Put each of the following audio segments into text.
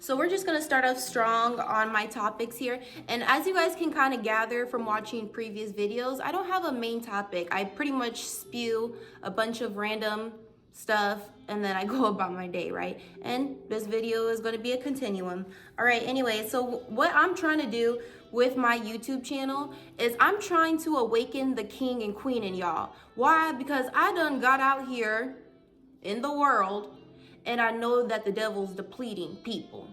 So we're just gonna start off strong on my topics here. And as you guys can kind of gather from watching previous videos, I don't have a main topic. I pretty much spew a bunch of random stuff and then I go about my day, right? And this video is gonna be a continuum. All right, anyway, so what I'm trying to do with my YouTube channel is I'm trying to awaken the king and queen in y'all. Why? Because I done got out here in the world and I know that the devil's depleting people.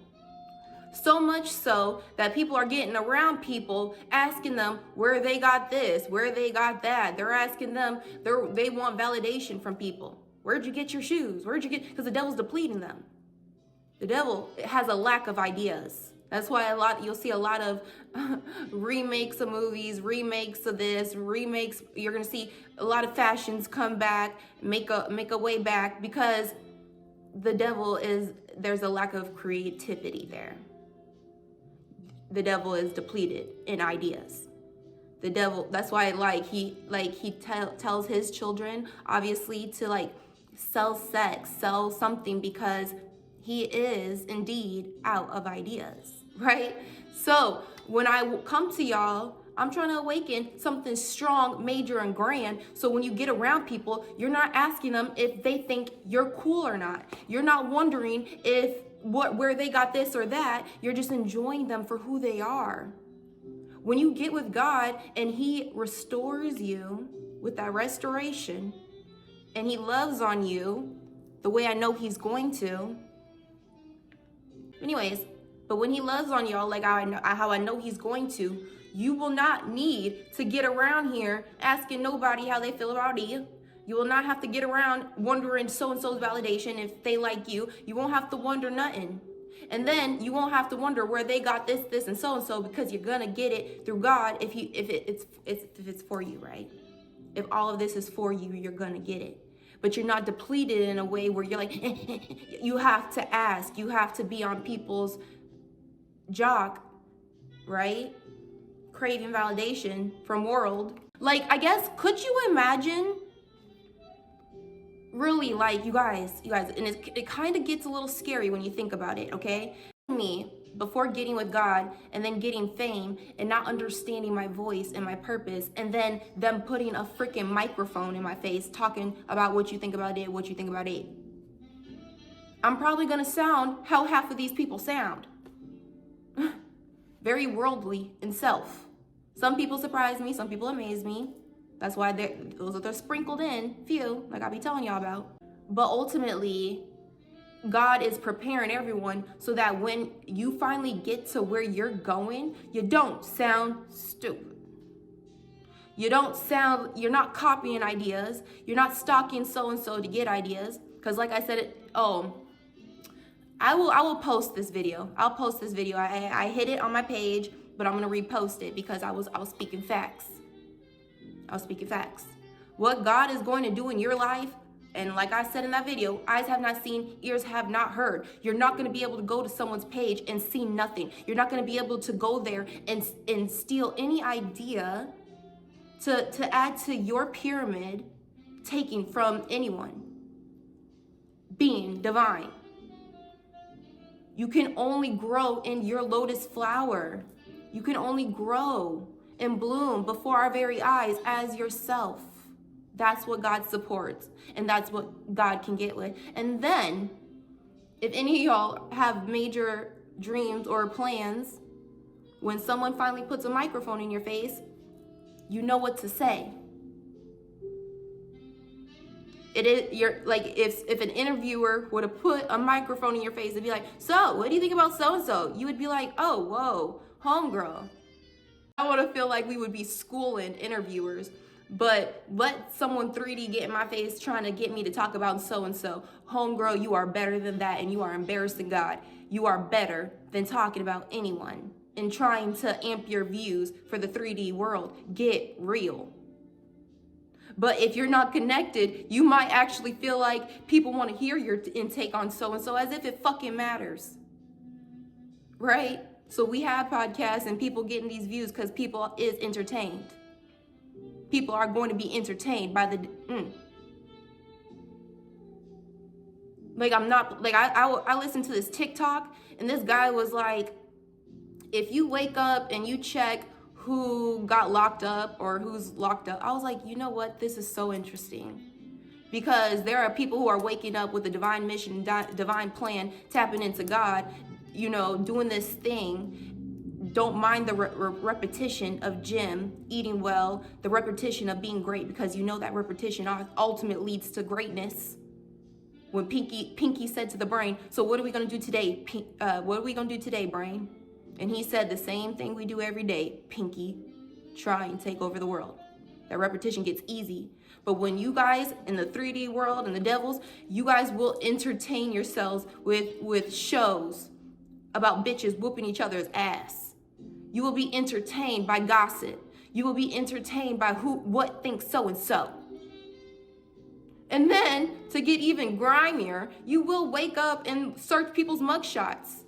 So much so that people are getting around people, asking them where they got this, where they got that. They're asking them, they want validation from people. Where'd you get your shoes? Where'd you get, because the devil's depleting them. The devil has a lack of ideas. That's why you'll see a lot of remakes of movies, remakes of this, remakes. You're gonna see a lot of fashions come back, make a way back, because the devil there's a lack of creativity there. The devil is depleted in ideas. The devil, that's why he tells his children, obviously, to sell sex, sell something, because he is indeed out of ideas, right? So when I come to y'all, I'm trying to awaken something strong, major, and grand. So when you get around people, you're not asking them if they think you're cool or not. You're not wondering where they got this or that. You're just enjoying them for who they are. When you get with God and he restores you with that restoration, and he loves on you the way I know he's going to. Anyways, but when he loves on y'all how I know he's going to, you will not need to get around here asking nobody how they feel about you. You will not have to get around wondering so-and-so's validation if they like you. You won't have to wonder nothing. And then you won't have to wonder where they got this, and so, because you're gonna get it through God if it's for you, right? If all of this is for you, you're gonna get it. But you're not depleted in a way where you're like, you have to ask, you have to be on people's jock, right? Craving validation from world. I guess, could you imagine, really, you guys, and it kind of gets a little scary when you think about it, okay? Me, before getting with God and then getting fame and not understanding my voice and my purpose, and then them putting a freaking microphone in my face talking about what you think about it, what you think about it. I'm probably gonna sound how half of these people sound. Very worldly in self. Some people surprise me, some people amaze me. That's why they're sprinkled in, few, like I be telling y'all about. But ultimately, God is preparing everyone so that when you finally get to where you're going, you don't sound stupid. You're not copying ideas. You're not stalking so-and-so to get ideas. Because like I said, I will post this video. I'll post this video. I hit it on my page, but I'm gonna repost it because I was speaking facts. I was speaking facts. What God is going to do in your life, and like I said in that video, eyes have not seen, ears have not heard. You're not going to be able to go to someone's page and see nothing. You're not going to be able to go there and steal any idea to add to your pyramid, taking from anyone. Being divine. You can only grow in your lotus flower. You can only grow and bloom before our very eyes as yourself. That's what God supports, and that's what God can get with. And then, if any of y'all have major dreams or plans, when someone finally puts a microphone in your face, you know what to say. If an interviewer would have put a microphone in your face and be like, so, what do you think about so-and-so? You would be like, oh, whoa, homegirl. I want to feel like we would be schooling interviewers, but let someone 3D get in my face trying to get me to talk about so-and-so. Homegirl, you are better than that, and you are embarrassing God. You are better than talking about anyone and trying to amp your views for the 3D world. Get real. But if you're not connected, you might actually feel like people want to hear your intake on so-and-so as if it fucking matters. Right? So we have podcasts and people getting these views because people is entertained. People are going to be entertained by I listen to this TikTok And this guy was like, if you wake up and you check who got locked up or who's locked up, I was like, you know what? This is so interesting. Because there are people who are waking up with a divine mission, divine plan, tapping into God, you know, doing this thing. Don't mind the repetition of gym, eating well, the repetition of being great, because you know that repetition ultimately leads to greatness. When Pinky said to the brain, so what are we going to do today? What are we going to do today, brain? And he said the same thing we do every day. Pinky, try and take over the world. That repetition gets easy. But when you guys in the 3D world and the devils, you guys will entertain yourselves with shows about bitches whooping each other's ass. You will be entertained by gossip. You will be entertained by what thinks so-and-so. And then, to get even grimier, you will wake up and search people's mugshots.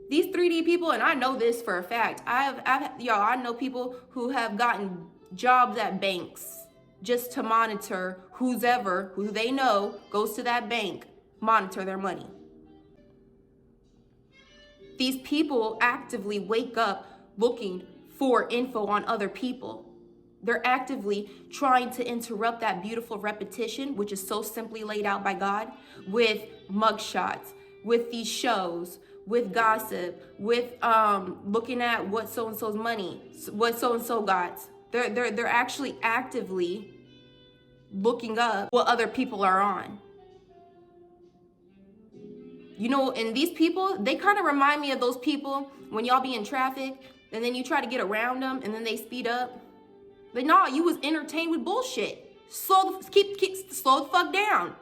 These 3D people, and I know this for a fact, I know people who have gotten jobs at banks just to monitor who they know goes to that bank, monitor their money. These people actively wake up looking for info on other people. They're actively trying to interrupt that beautiful repetition, which is so simply laid out by God, with mugshots, with these shows, with gossip, with looking at what so-and-so's money, what so-and-so got. They're actually actively looking up what other people are on. You know, and these people, they kind of remind me of those people when y'all be in traffic and then you try to get around them and then they speed up. But no, you was entertained with bullshit. Slow the fuck down.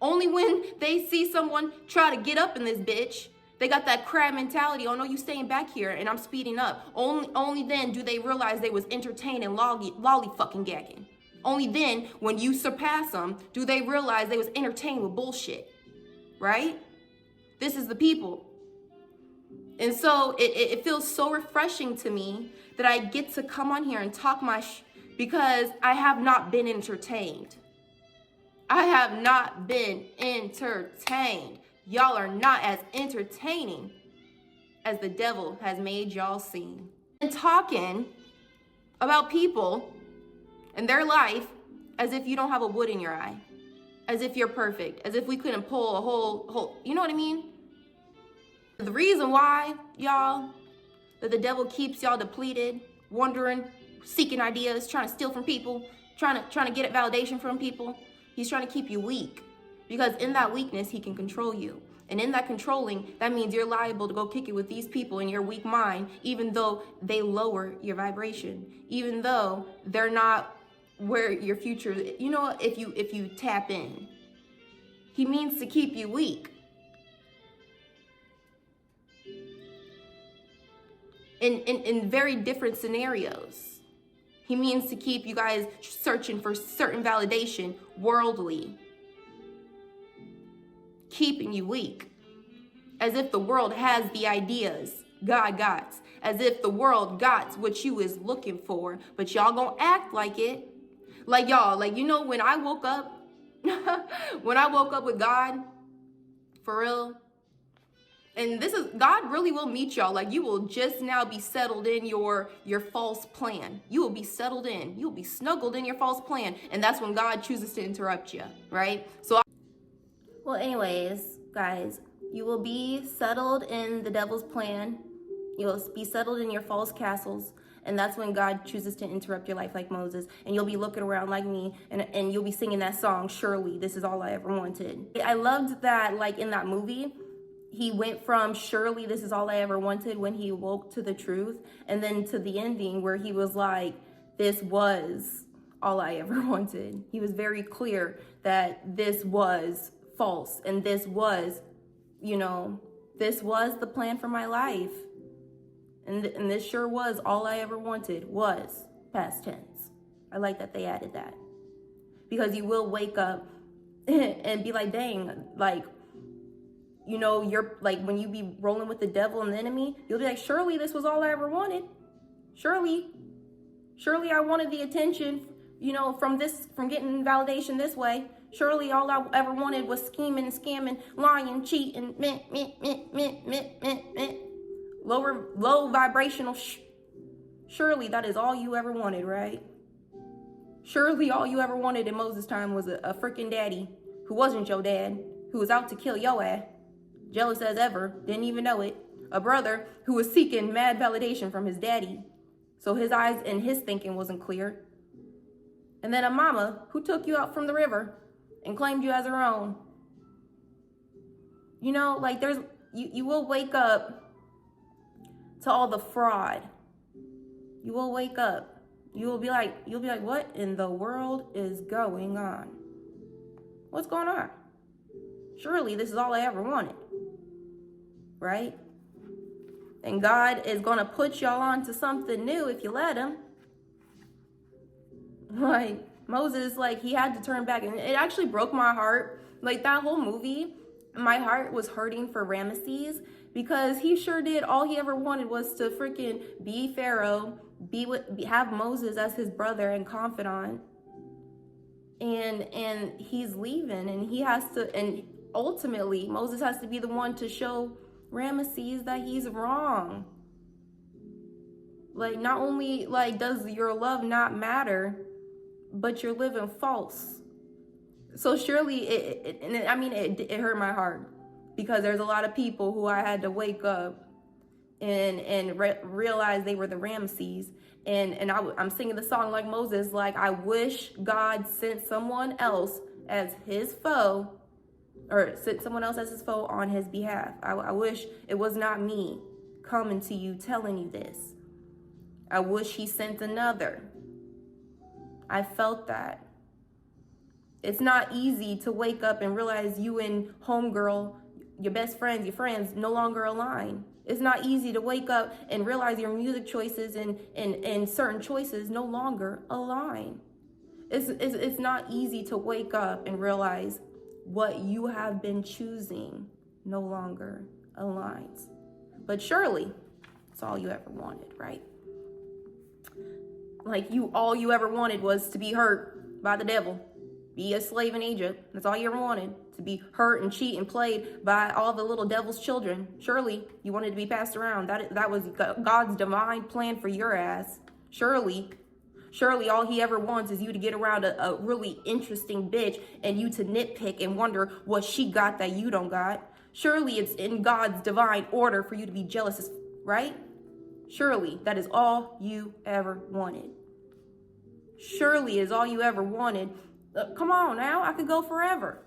Only when they see someone try to get up in this bitch, they got that crab mentality. Oh no, you staying back here and I'm speeding up. Only then do they realize they was entertained and lolly fucking gagging. Only then, when you surpass them, do they realize they was entertained with bullshit, right? This is the people. And so it feels so refreshing to me that I get to come on here and talk because I have not been entertained. I have not been entertained. Y'all are not as entertaining as the devil has made y'all seem. And talking about people and their life as if you don't have a wood in your eye, as if you're perfect, as if we couldn't pull a whole, you know what I mean? The reason why, y'all, that the devil keeps y'all depleted, wondering, seeking ideas, trying to steal from people, trying to get validation from people, he's trying to keep you weak. Because in that weakness, he can control you. And in that controlling, that means you're liable to go kick it with these people in your weak mind, even though they lower your vibration, even though they're not where your future, you know, if you tap in. He means to keep you weak. In very different scenarios. He means to keep you guys searching for certain validation, worldly. Keeping you weak. As if the world has the ideas God got. As if the world got what you is looking for. But y'all gonna act like it. Like y'all, like, you know, when I woke up, with God, for real, and this is, God really will meet y'all. Like, you will just now be settled in your false plan. You will be settled in. You will be snuggled in your false plan. And that's when God chooses to interrupt you, right? So, well, anyways, guys, you will be settled in the devil's plan. You'll be settled in your false castles. And that's when God chooses to interrupt your life like Moses. And you'll be looking around like me. And you'll be singing that song, Surely, This Is All I Ever Wanted. I loved that, like, in that movie, he went from surely this is all I ever wanted when he woke to the truth, and then to the ending where he was like, this was all I ever wanted. He was very clear that this was false, and this was, you know, this was the plan for my life. And this sure was all I ever wanted, was past tense. I like that they added that. Because you will wake up and be like, dang, like, you know, you're like, when you be rolling with the devil and the enemy, you'll be like, surely this was all I ever wanted. Surely I wanted the attention, you know, from getting validation this way. Surely all I ever wanted was scheming, scamming, lying, cheating, low vibrational. Surely that is all you ever wanted, right? Surely all you ever wanted in Moses' time was a freaking daddy who wasn't your dad, who was out to kill your ass, jealous as ever, didn't even know it. A brother who was seeking mad validation from his daddy, so his eyes and his thinking wasn't clear. And then a mama who took you out from the river and claimed you as her own. You know, like you will wake up to all the fraud. You will wake up. You'll be like, what in the world is going on? What's going on? Surely this is all I ever wanted, right? And God is going to put y'all on to something new if you let him. Like Moses, like he had to turn back, and it actually broke my heart. Like that whole movie, my heart was hurting for Ramesses because he sure did. All he ever wanted was to freaking be Pharaoh, have Moses as his brother and confidant. And he's leaving, and he has to, and ultimately Moses has to be the one to show Ramesses that he's wrong. Like not only like does your love not matter, but you're living false. So surely it hurt my heart because there's a lot of people who I had to wake up and realize they were the Ramesses. And I'm singing the song like Moses, like I wish God sent someone else as his foe, or sent someone else as his foe on his behalf. I wish it was not me coming to you telling you this. I wish he sent another. I felt that. It's not easy to wake up and realize you and homegirl, your best friends, your friends, no longer align. It's not easy to wake up and realize your music choices and certain choices no longer align. It's not easy to wake up and realize what you have been choosing no longer aligns. But surely it's all you ever wanted, right? Like all you ever wanted was to be hurt by the devil, be a slave in Egypt. That's all you ever wanted, to be hurt and cheat and played by all the little devil's children. Surely you wanted to be passed around. That was God's divine plan for your ass. Surely all he ever wants is you to get around a really interesting bitch and you to nitpick and wonder what she got that you don't got. Surely it's in God's divine order for you to be jealous, right? Surely that is all you ever wanted. Surely is all you ever wanted. Come on now, I could go forever.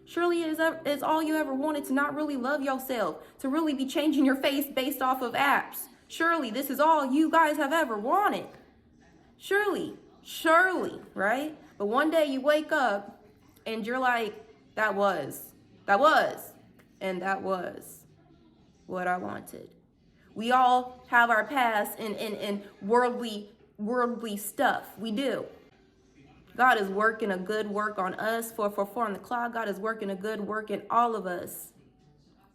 Surely it's all you ever wanted to not really love yourself, to really be changing your face based off of apps. Surely this is all you guys have ever wanted. Surely, right? But one day you wake up and you're like, that was what I wanted. We all have our past in worldly stuff. We do. God is working a good work on us for on the cloud. God is working a good work in all of us.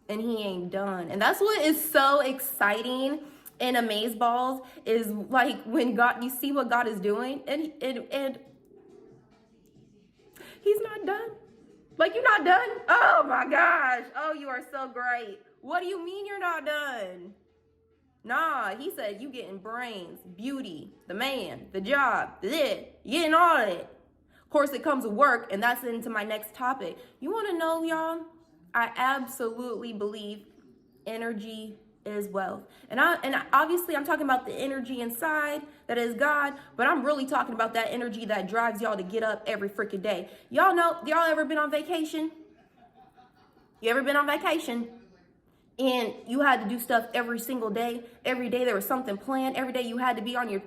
And he ain't done. And that's what is so exciting in Amazeballs is like when God, you see what God is doing and he's not done. Like, you're not done? Oh my gosh. Oh, you are so great. What do you mean you're not done? Nah, he said you getting brains, beauty, the man, the job, it, you getting all of it. Of course, it comes with work, and that's into my next topic. You want to know, y'all? I absolutely believe energy is wealth. And obviously I'm talking about the energy inside that is God, but I'm really talking about that energy that drives y'all to get up every freaking day. Y'all ever been on vacation? You ever been on vacation? And you had to do stuff every single day. Every day there was something planned. Every day you had to be on your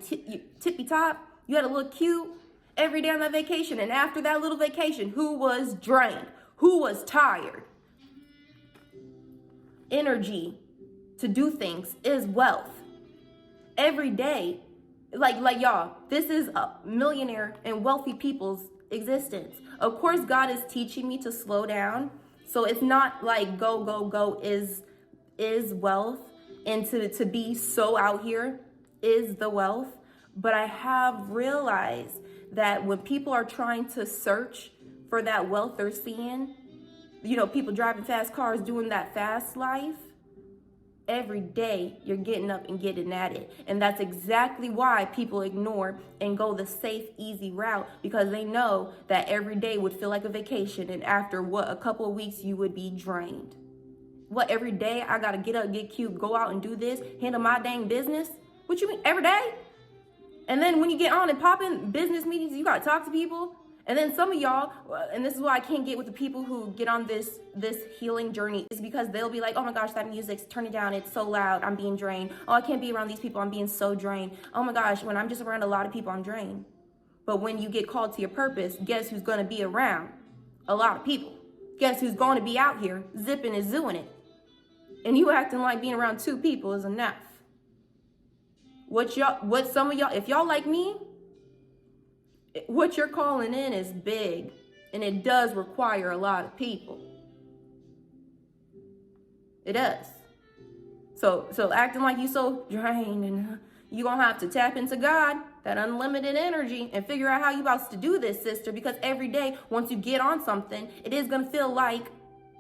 tippy top. You had to look cute every day on that vacation. And after that little vacation, who was drained? Who was tired? Energy to do things is wealth. Every day, like y'all, this is a millionaire and wealthy people's existence. Of course, God is teaching me to slow down. So it's not like go is wealth, and to be so out here is the wealth. But I have realized that when people are trying to search for that wealth they're seeing, you know, people driving fast cars, doing that fast life, every day you're getting up and getting at it. And that's exactly why people ignore and go the safe, easy route, because they know that every day would feel like a vacation. And after a couple of weeks, you would be drained. What, every day I gotta get up, get cute, go out and do this, handle my dang business? What you mean, every day? And then when you get on and pop in business meetings, you gotta talk to people. And then some of y'all, and this is why I can't get with the people who get on this healing journey, is because they'll be like, oh my gosh, that music's, turn it down, it's so loud, I'm being drained. Oh, I can't be around these people, I'm being so drained. Oh my gosh, when I'm just around a lot of people, I'm drained. But when you get called to your purpose, guess who's gonna be around? A lot of people. Guess who's gonna be out here zipping and zooing it? And you acting like being around 2 people is enough. What some of y'all, if y'all like me, what you're calling in is big, and it does require a lot of people. It does. So acting like you so drained, and you're gonna have to tap into God, that unlimited energy, and figure out how you about to do this, sister, because every day, once you get on something, it is gonna feel like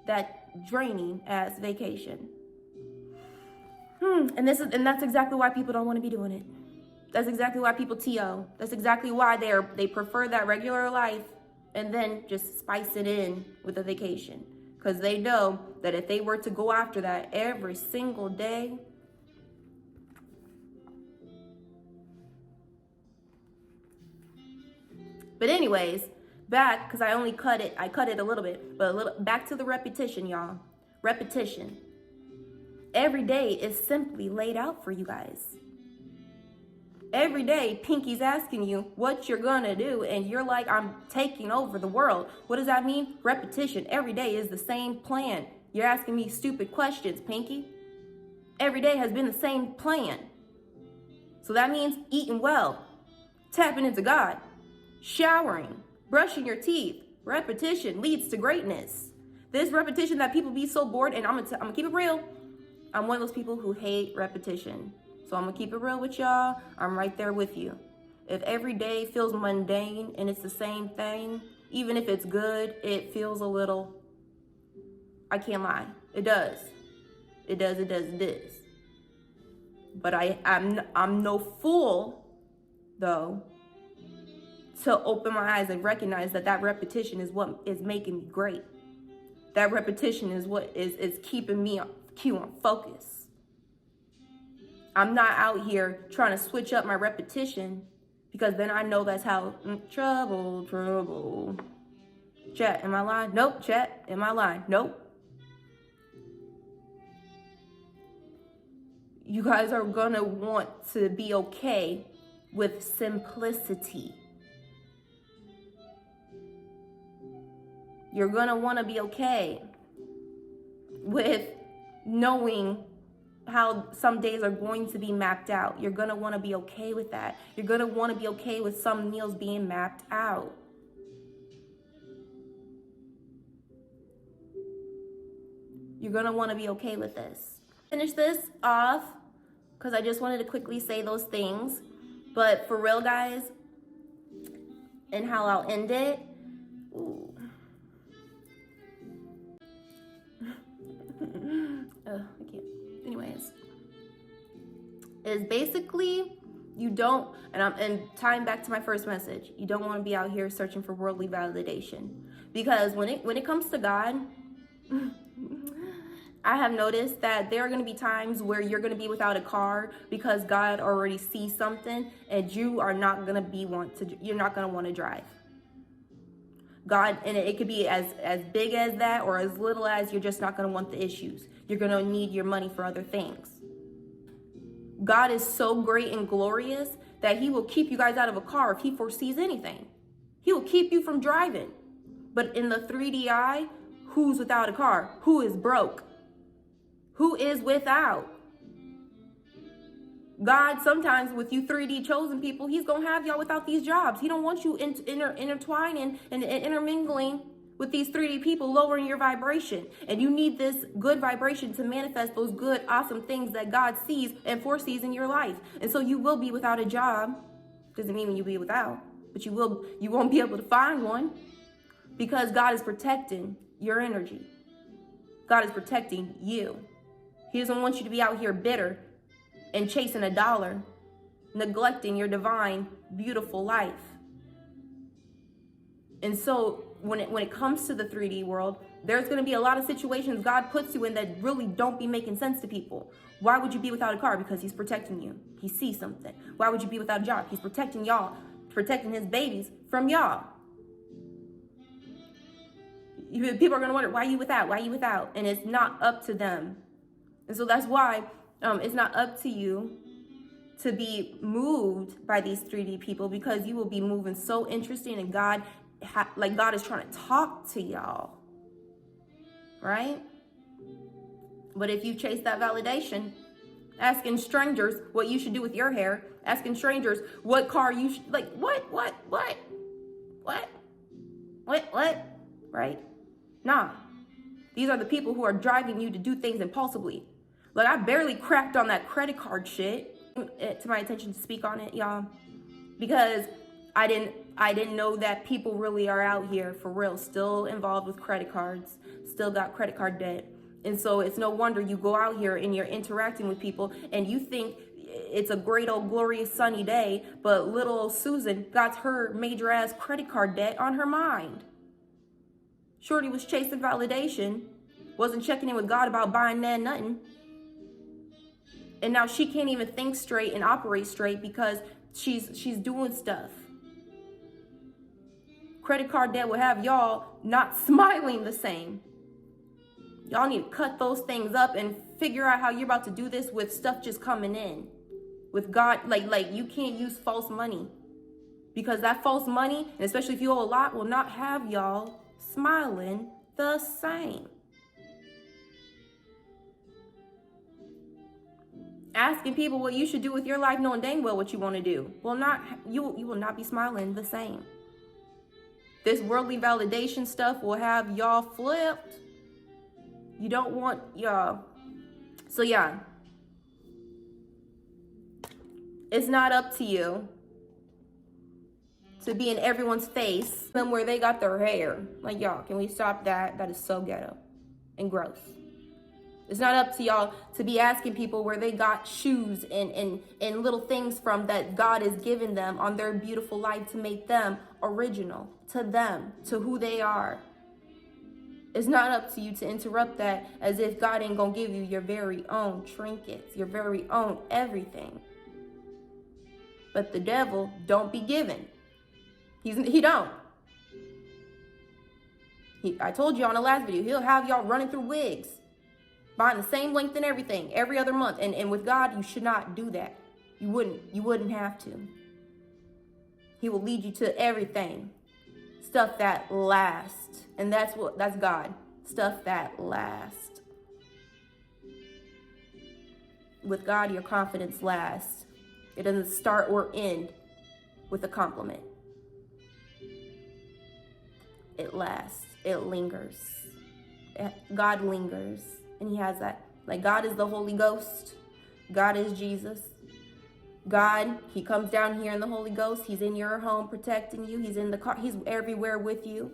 that draining ass vacation. And that's exactly why people don't want to be doing it. That's exactly why people TO. That's exactly why they prefer that regular life and then just spice it in with a vacation. Because they know that if they were to go after that every single day, but anyways, back, because I cut it a little bit, but back to the repetition, y'all. Repetition. Every day is simply laid out for you guys. Every day, Pinky's asking you what you're gonna do, and you're like, I'm taking over the world. What does that mean? Repetition. Every day is the same plan. You're asking me stupid questions, Pinky. Every day has been the same plan. So that means eating well, tapping into God, showering, brushing your teeth. Repetition leads to greatness. This repetition that people be so bored, and I'm gonna keep it real. I'm one of those people who hate repetition. So I'm gonna keep it real with y'all. I'm right there with you. If every day feels mundane and it's the same thing, even if it's good, it feels a little, I can't lie. It does. It does. But I'm no fool, though, to open my eyes and recognize that repetition is what is making me great. That repetition is what is keeping me on focus. I'm not out here trying to switch up my repetition, because then I know that's how trouble. Chat, am I lying? Nope. Chat, am I lying? Nope. You guys are gonna want to be okay with simplicity. You're gonna want to be okay with knowing how some days are going to be mapped out. You're going to want to be okay with that. You're going to want to be okay with some meals being mapped out. You're going to want to be okay with this. Finish this off, because I just wanted to quickly say those things. But for real, guys, and how I'll end it. Ooh. I can't. Anyways, is basically you don't, and tying back to my first message, you don't want to be out here searching for worldly validation, because when it comes to God, I have noticed that there are going to be times where you're going to be without a car because God already sees something, and you are not going to you're not going to want to drive. God, and it could be as big as that or as little as you're just not going to want the issues. You're going to need your money for other things. God is so great and glorious that he will keep you guys out of a car if he foresees anything. He will keep you from driving. But in the 3D eye, who's without a car? Who is broke? Who is without? God, sometimes with you 3D chosen people, he's going to have y'all without these jobs. He don't want you intertwining and intermingling with these 3D people, lowering your vibration. And you need this good vibration to manifest those good, awesome things that God sees and foresees in your life. And so you will be without a job. Doesn't mean you'll be without, but you won't be able to find one. because God is protecting your energy. God is protecting you. He doesn't want you to be out here bitter and chasing a dollar, neglecting your divine, beautiful life. And so when it comes to the 3D world, there's going to be a lot of situations God puts you in that really don't be making sense to people. Why would you be without a car? Because he's protecting you. He sees something. Why would you be without a job? He's protecting y'all, protecting his babies from y'all. People are going to wonder, why are you without? Why are you without? And it's not up to them. And so that's why it's not up to you to be moved by these 3D people, because you will be moving so interesting, and God is trying to talk to y'all, right? But if you chase that validation, asking strangers what you should do with your hair, asking strangers what car you should, like, what, right? Nah. These are the people who are driving you to do things impulsively. Like, I barely cracked on that credit card shit to my attention to speak on it, y'all, because I didn't know that people really are out here for real, still involved with credit cards, still got credit card debt. And so it's no wonder you go out here and you're interacting with people and you think it's a great old glorious sunny day, but little old Susan got her major ass credit card debt on her mind. Shorty was chasing validation, wasn't checking in with God about buying nothing. And now she can't even think straight and operate straight because she's doing stuff. Credit card debt will have y'all not smiling the same. Y'all need to cut those things up and figure out how you're about to do this with stuff just coming in. With God, like you can't use false money, because that false money, and especially if you owe a lot, will not have y'all smiling the same. Asking people what you should do with your life, knowing dang well what you want to do, you will not be smiling the same. This worldly validation stuff will have y'all flipped. You don't want y'all. So yeah, it's not up to you to be in everyone's face where they got their hair. Like, y'all, can we stop that? That is so ghetto and gross. It's not up to y'all to be asking people where they got shoes and little things from that God has given them on their beautiful life to make them original to them, to who they are. It's not up to you to interrupt that as if God ain't gonna give you your very own trinkets, your very own everything. But the devil don't be giving. He don't. I told you on the last video, he'll have y'all running through wigs, buying the same length and everything every other month. And with God, you should not do that. You wouldn't have to. He will lead you to everything. Stuff that lasts. And that's God. Stuff that lasts. With God, your confidence lasts. It doesn't start or end with a compliment. It lasts. It lingers. God lingers. And he has that. Like, God is the Holy Ghost. God is Jesus. God, he comes down here in the Holy Ghost. He's in your home protecting you. He's in the car. He's everywhere with you.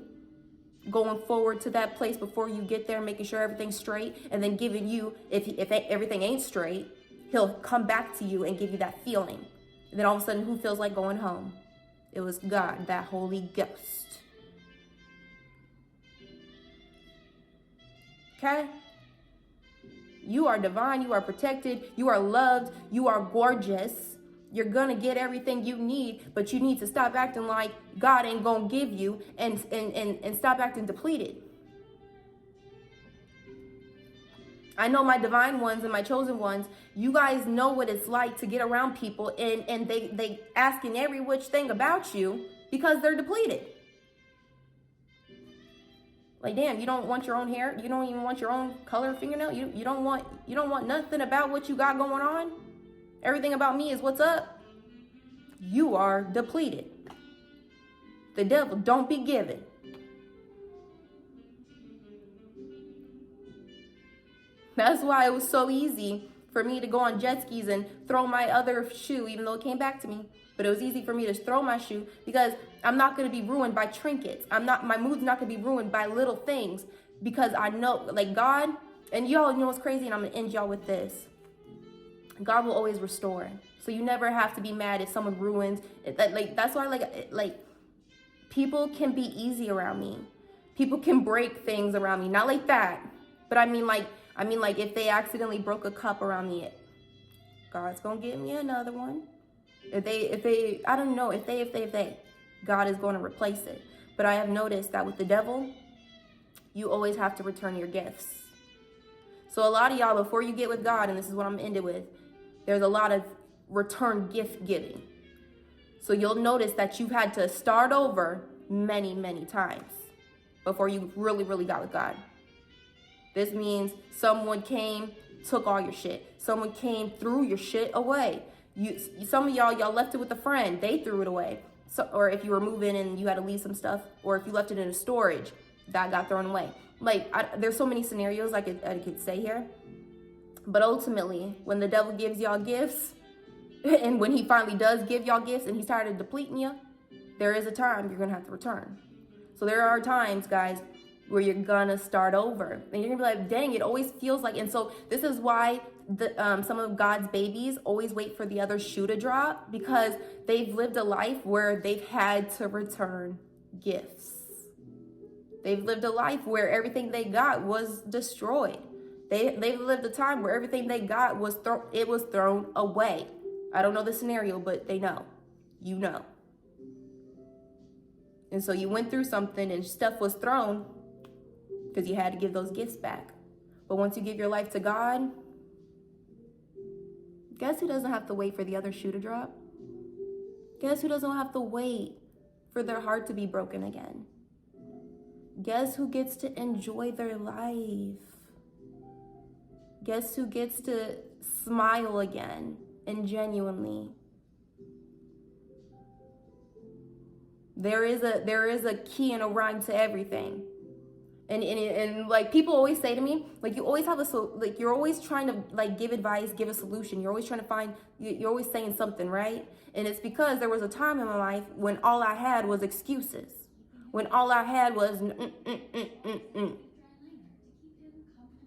Going forward to that place before you get there, making sure everything's straight, and then giving you, if everything ain't straight, he'll come back to you and give you that feeling. And then all of a sudden, who feels like going home? It was God, that Holy Ghost. Okay? You are divine, you are protected, you are loved, you are gorgeous. You're gonna get everything you need, but you need to stop acting like God ain't gonna give you and stop acting depleted. I know my divine ones and my chosen ones, you guys know what it's like to get around people and they asking every which thing about you because they're depleted. Like, damn, you don't want your own hair? You don't even want your own color fingernail? You don't want nothing about what you got going on? Everything about me is what's up? You are depleted. The devil don't be giving. That's why it was so easy for me to go on jet skis and throw my other shoe, even though it came back to me. But it was easy for me to throw my shoe because I'm not going to be ruined by trinkets. My mood's not going to be ruined by little things, because I know, like, God, and y'all know what's crazy, and I'm going to end y'all with this. God will always restore. So you never have to be mad if someone ruins it. Like, that's why, like people can be easy around me. People can break things around me. Not like that, but I mean like if they accidentally broke a cup around me, God's gonna give me another one. If they, I don't know, if they, God is going to replace it. But I have noticed that with the devil, you always have to return your gifts. So a lot of y'all, before you get with God, and this is what I'm gonna end it with, there's a lot of return gift giving. So you'll notice that you've had to start over many, many times before you really got with God. This means someone came, took all your shit. Someone came, threw your shit away. Some of y'all left it with a friend. They threw it away. So, or if you were moving and you had to leave some stuff, or if you left it in a storage, that got thrown away. Like, there's so many scenarios I could say here. But ultimately, when the devil gives y'all gifts, and when he finally does give y'all gifts and he's tired of depleting you, there is a time you're going to have to return. So there are times, guys, where you're going to start over. And you're going to be like, dang, it always feels like... And so this is why some of God's babies always wait for the other shoe to drop, because they've lived a life where they've had to return gifts. They've lived a life where everything they got was destroyed. They've lived a time where everything they got was thrown away. I don't know the scenario, but they know. You know. And so you went through something and stuff was thrown because you had to give those gifts back. But once you give your life to God, guess who doesn't have to wait for the other shoe to drop? Guess who doesn't have to wait for their heart to be broken again? Guess who gets to enjoy their life? Guess who gets to smile again and genuinely? There is a key and a rhyme to everything. And like, people always say to me, like, you always have you're always trying to, like, give advice, give a solution. You're always trying to find, you're always saying something, right? And it's because there was a time in my life when all I had was excuses. When all I had was,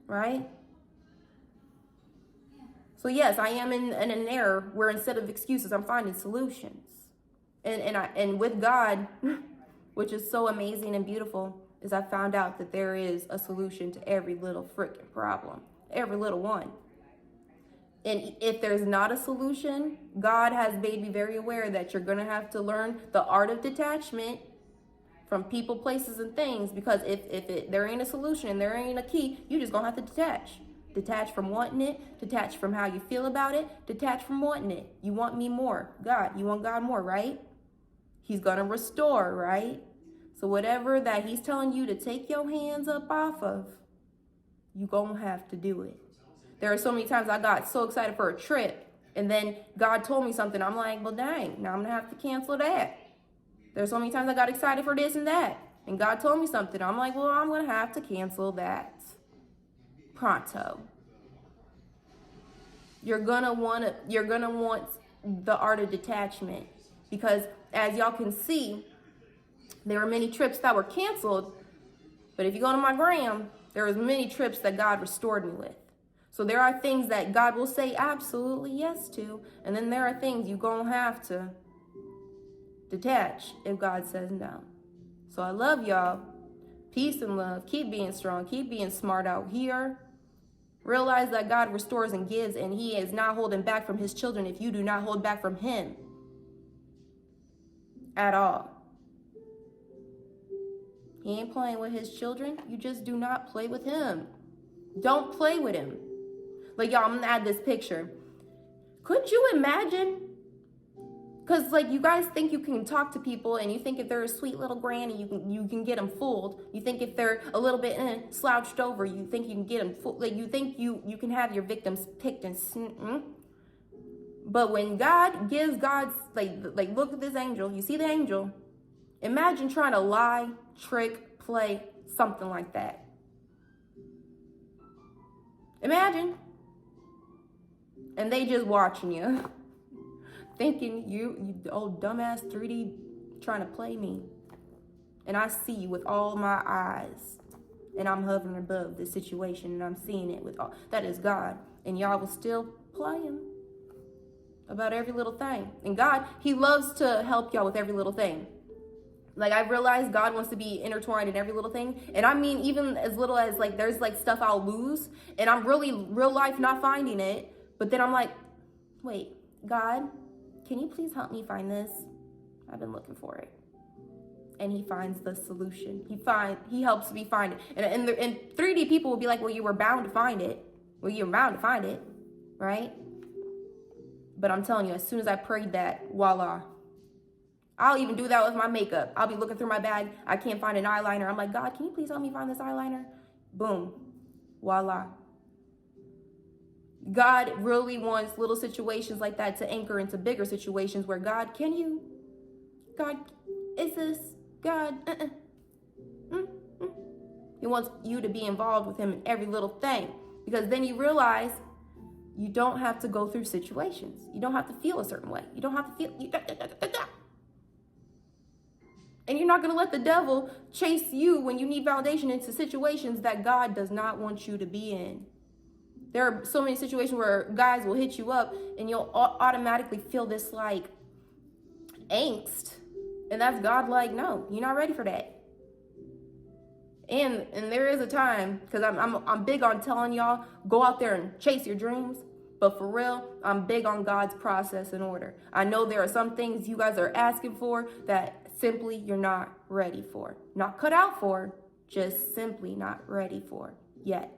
right? So yes, I am in an era where instead of excuses, I'm finding solutions. And with God, which is so amazing and beautiful, is I found out that there is a solution to every little freaking problem, every little one. And if there's not a solution, God has made me very aware that you're going to have to learn the art of detachment from people, places, and things, because if there ain't a solution and there ain't a key, you're just going to have to detach. Detach from wanting it, detach from how you feel about it, detach from wanting it. You want me more. God, you want God more, right? He's going to restore, right? So whatever that he's telling you to take your hands up off of, you gonna have to do it. There are so many times I got so excited for a trip, and then God told me something. I'm like, well, dang, now I'm gonna have to cancel that. There's so many times I got excited for this and that, and God told me something. I'm like, well, I'm gonna have to cancel that pronto. You're gonna want the art of detachment, because as y'all can see, there were many trips that were canceled, but if you go to my gram, there was many trips that God restored me with. So there are things that God will say absolutely yes to, and then there are things you're gonna have to detach if God says no. So I love y'all. Peace and love. Keep being strong. Keep being smart out here. Realize that God restores and gives, and he is not holding back from his children if you do not hold back from him at all. He ain't playing with his children. You just do not play with him. Don't play with him. Like, y'all, I'm gonna add this picture. Could you imagine? Because, like, you guys think you can talk to people, and you think if they're a sweet little granny, you can get them fooled. You think if they're a little bit slouched over, you think you can get them fooled. Like, you think you can have your victims picked and... But when God gives God's... Like, look at this angel. You see the angel? Imagine trying to lie, trick, play, something like that. Imagine. And they just watching you, thinking you old dumbass 3D trying to play me. And I see you with all my eyes. And I'm hovering above this situation and I'm seeing it with all, that is God. And y'all will still play him about every little thing. And God, he loves to help y'all with every little thing. Like, I realize God wants to be intertwined in every little thing. And I mean, even as little as, like, there's, like, stuff I'll lose. And I'm really, real life, not finding it. But then I'm like, wait, God, can you please help me find this? I've been looking for it. And he finds the solution. He helps me find it. And 3D people will be like, well, you were bound to find it. Well, you were bound to find it, right? But I'm telling you, as soon as I prayed that, voila. I'll even do that with my makeup. I'll be looking through my bag. I can't find an eyeliner. I'm like, God, can you please help me find this eyeliner? Boom. Voila. God really wants little situations like that to anchor into bigger situations where God, can you? God, is this? God, He wants you to be involved with him in every little thing. Because then you realize you don't have to go through situations. You don't have to feel a certain way. You don't have to feel... And you're not going to let the devil chase you when you need validation into situations that God does not want you to be in. There are so many situations where guys will hit you up and you'll automatically feel this like angst. And that's God like, no, you're not ready for that. And there is a time, because I'm big on telling y'all, go out there and chase your dreams. But for real, I'm big on God's process and order. I know there are some things you guys are asking for that simply you're not ready for. Not cut out for, just simply not ready for yet.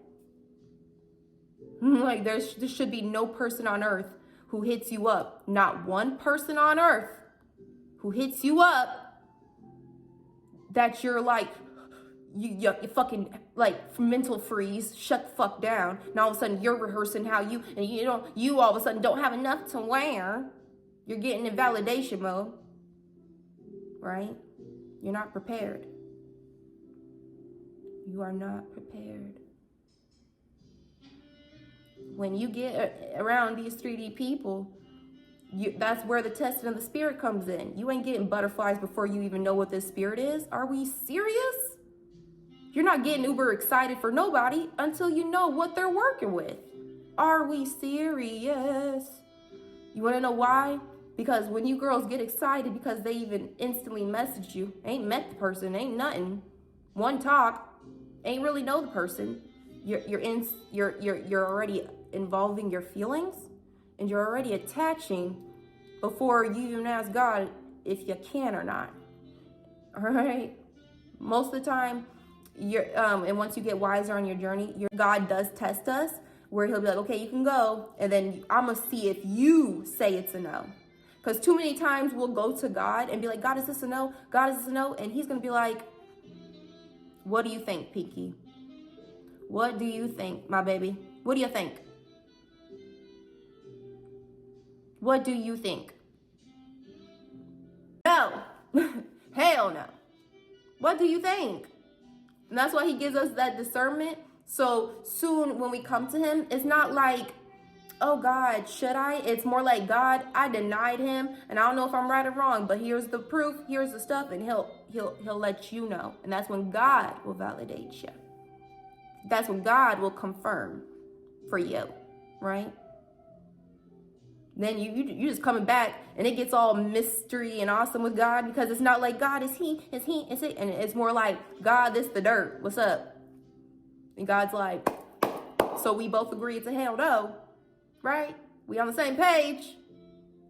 Like there should be no person on earth who hits you up. Not one person on earth who hits you up that you're like, you fucking like mental freeze, shut the fuck down. And all of a sudden you're rehearsing how you all of a sudden don't have enough to wear. You're getting in validation mode, right? You're not prepared. You are not prepared. When you get around these 3D people, that's where the testing of the spirit comes in. You ain't getting butterflies before you even know what this spirit is. Are we serious? You're not getting uber excited for nobody until you know what they're working with. Are we serious? You want to know why? Because when you girls get excited because they even instantly message you, ain't met the person, ain't nothing. One talk, ain't really know the person. You're already involving your feelings and you're already attaching before you even ask God if you can or not. All right? Most of the time, and once you get wiser on your journey, God does test us where he'll be like, okay, you can go. And then I'm going to see if you say it's a no. Because too many times we'll go to God and be like, God, is this a no? God, is this a no? And he's going to be like, what do you think, Pinky? What do you think, my baby? What do you think? What do you think? No. Hell no. What do you think? And that's why he gives us that discernment. So soon when we come to him, it's not like, oh God, should I? It's more like, God, I denied him and I don't know if I'm right or wrong, but here's the proof, here's the stuff, and he'll let you know. And that's when God will validate you. That's when God will confirm for you, right? Then you just coming back and it gets all mystery and awesome with God because it's not like, God, is he, is it? And it's more like, God, this the dirt, what's up? And God's like, so we both agree it's a hell no, right? We on the same page.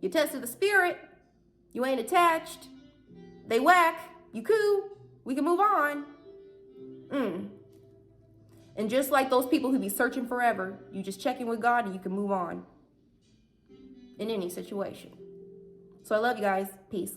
You tested the spirit. You ain't attached. They whack. You cool. We can move on. And just like those people who be searching forever, you just check in with God and you can move on in any situation. So I love you guys. Peace.